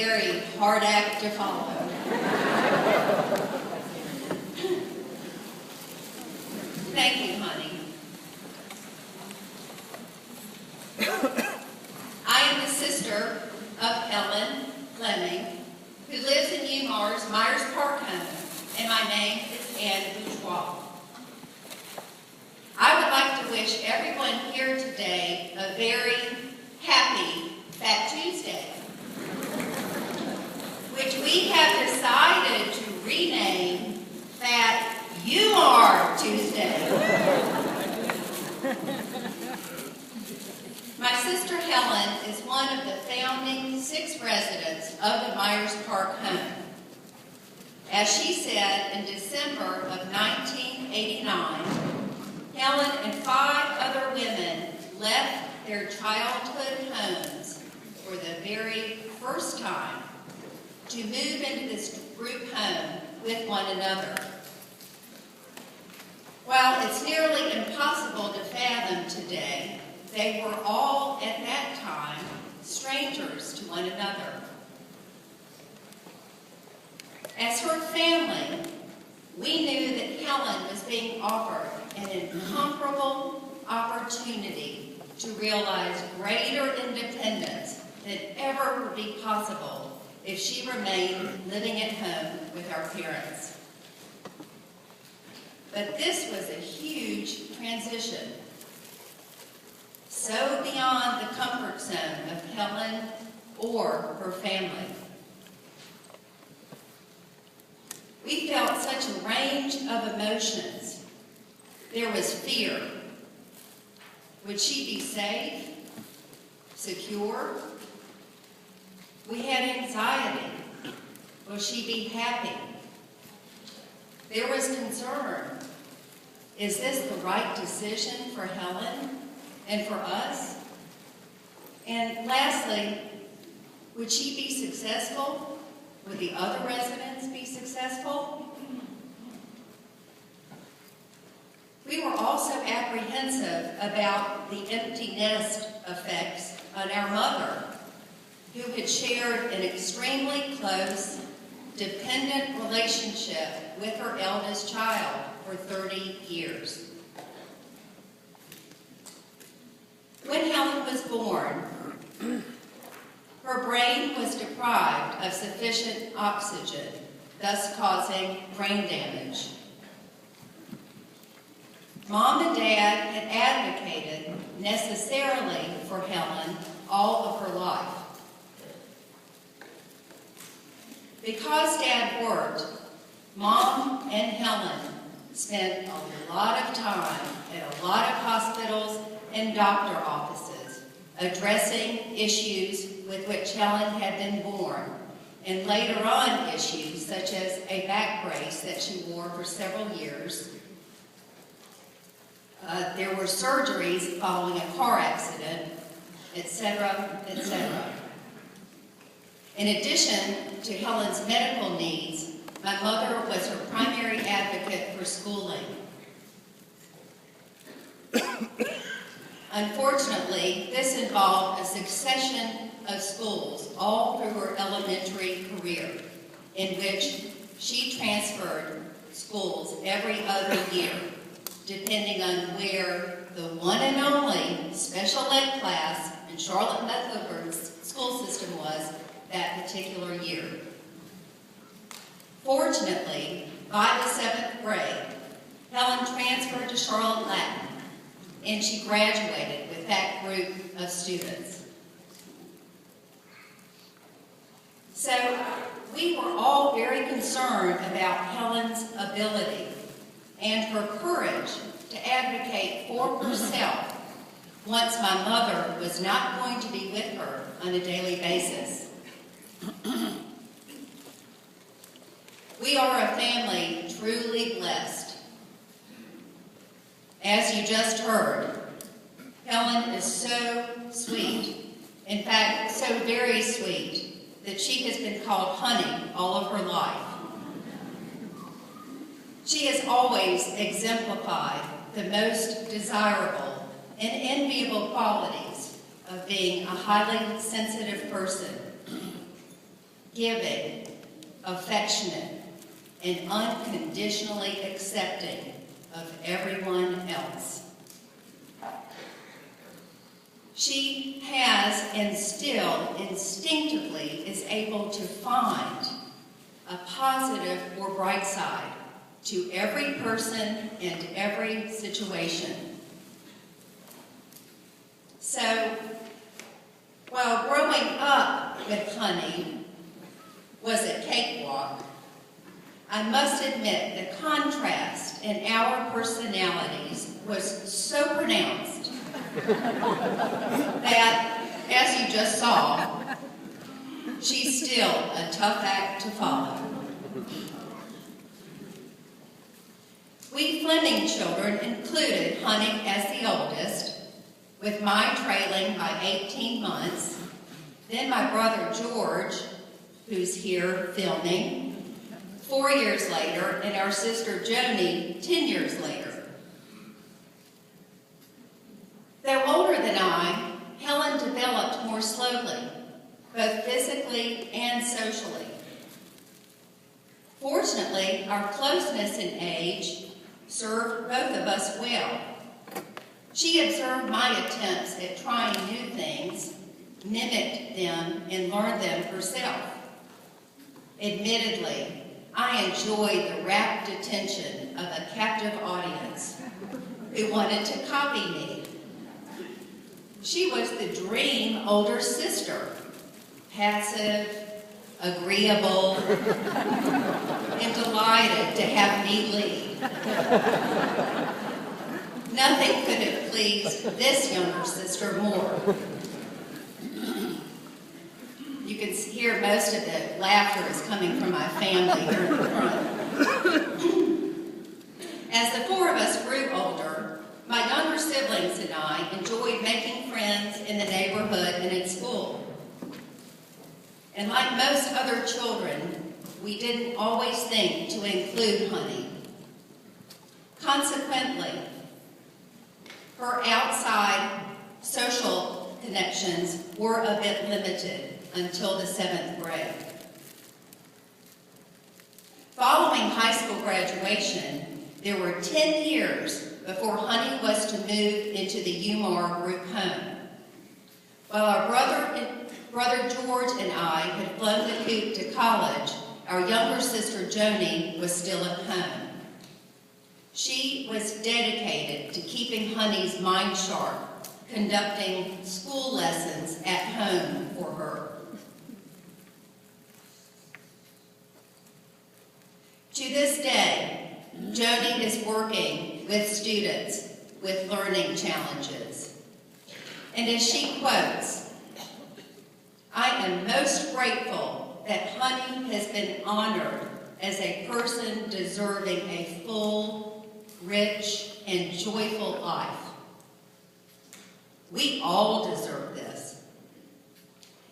very hard act to follow. Thank you, honey. I am the sister of Helen Fleming, who lives in UMAR's Myers Park home, and my name is Bourgeois. I would like to wish everyone here today a very happy Fat Tuesday, which we have decided to rename Fat UMAR Tuesday. My sister Helen is one of the founding 6 residents of the Myers Park home. As she said in December of 1989, Helen and 5 other women left their childhood homes for the very first time to move into this group home with one another. While it's nearly impossible to fathom today, they were all at that time strangers to one another. As her family, we knew that Helen was being offered an incomparable opportunity to realize greater independence than ever would be possible if she remained living at home with our parents. But this was a huge transition, so beyond the comfort zone of Helen or her family. We felt such a range of emotions. There was fear. Would she be safe? Secure? We had anxiety. Will she be happy? There was concern. Is this the right decision for Helen and for us? And lastly, would she be successful? Would the other residents be successful? We were also apprehensive about the empty nest effects on our mother, who had shared an extremely close, dependent relationship with her eldest child for 30 years. When Helen was born, her brain was deprived of sufficient oxygen, thus causing brain damage. Mom and Dad had advocated necessarily for Helen all of her life. Because Dad worked, Mom and Helen spent a lot of time at a lot of hospitals and doctor offices addressing issues with which Helen had been born, and later on issues such as a back brace that she wore for several years. There were surgeries following a car accident, etc., etc. In addition to Helen's medical needs, my mother was her primary advocate for schooling. Unfortunately, this involved a succession of schools all through her elementary career, in which she transferred schools every other year, depending on where the one and only special ed class in Charlotte Mecklenburg's school system was that particular year. Fortunately, by the 7th grade, Helen transferred to Charlotte Latin, and she graduated with that group of students. So we were all very concerned about Helen's ability and her courage to advocate for herself once my mother was not going to be with her on a daily basis. We are a family truly blessed. As you just heard, Helen is so sweet, in fact, so very sweet, that she has been called honey all of her life. She has always exemplified the most desirable and enviable qualities of being a highly sensitive person. giving, affectionate, and unconditionally accepting of everyone else. She has and still instinctively is able to find a positive or bright side to every person and every situation. So, while growing up with Honey was a cakewalk, I must admit the contrast in our personalities was so pronounced that, as you just saw, she's still a tough act to follow. We Fleming children included Honey as the oldest, with my trailing by 18 months, then my brother George, who's here filming, 4 years later, and our sister Joni 10 years later. Though older than I, Helen developed more slowly, both physically and socially. Fortunately, our closeness in age served both of us well. She observed my attempts at trying new things, mimicked them, and learned them herself. Admittedly, I enjoyed the rapt attention of a captive audience who wanted to copy me. She was the dream older sister, passive, agreeable, and delighted to have me lead. Nothing could have pleased this younger sister more. You can hear most of the laughter is coming from my family here in the front. As the four of us grew older, my younger siblings and I enjoyed making friends in the neighborhood and at school. And like most other children, we didn't always think to include Honey. Consequently, her outside social connections were a bit limited until the 7th grade. Following high school graduation, there were 10 years before Honey was to move into the UMAR group home. While our brother George and I had flown the coop to college, our younger sister Joni was still at home. She was dedicated to keeping Honey's mind sharp, conducting school lessons at home for her. To this day, Joni is working with students with learning challenges. And as she quotes, "I am most grateful that Honey has been honored as a person deserving a full, rich, and joyful life. We all deserve this.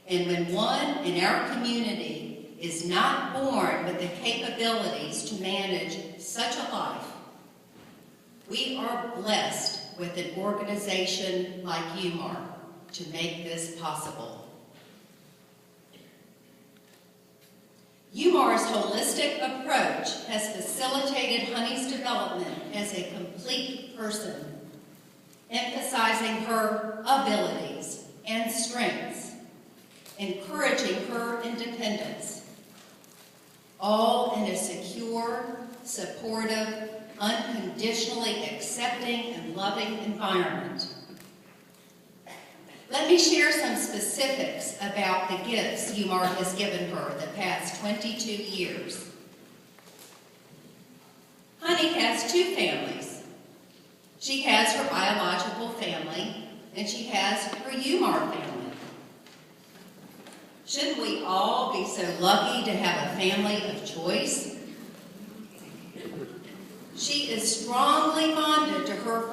And when one in our community is not born with the capabilities to manage such a life, we are blessed with an organization like UMAR to make this possible." UMAR's holistic approach has facilitated Honey's development as a complete person, emphasizing her abilities and strengths, encouraging her independence, all in a secure, supportive, unconditionally accepting and loving environment. Let me share some specifics about the gifts UMAR has given her the past 22 years. Honey has two families. She has her biological family, and she has her UMAR family. Shouldn't we all be so lucky to have a family of choice? She is strongly bonded to her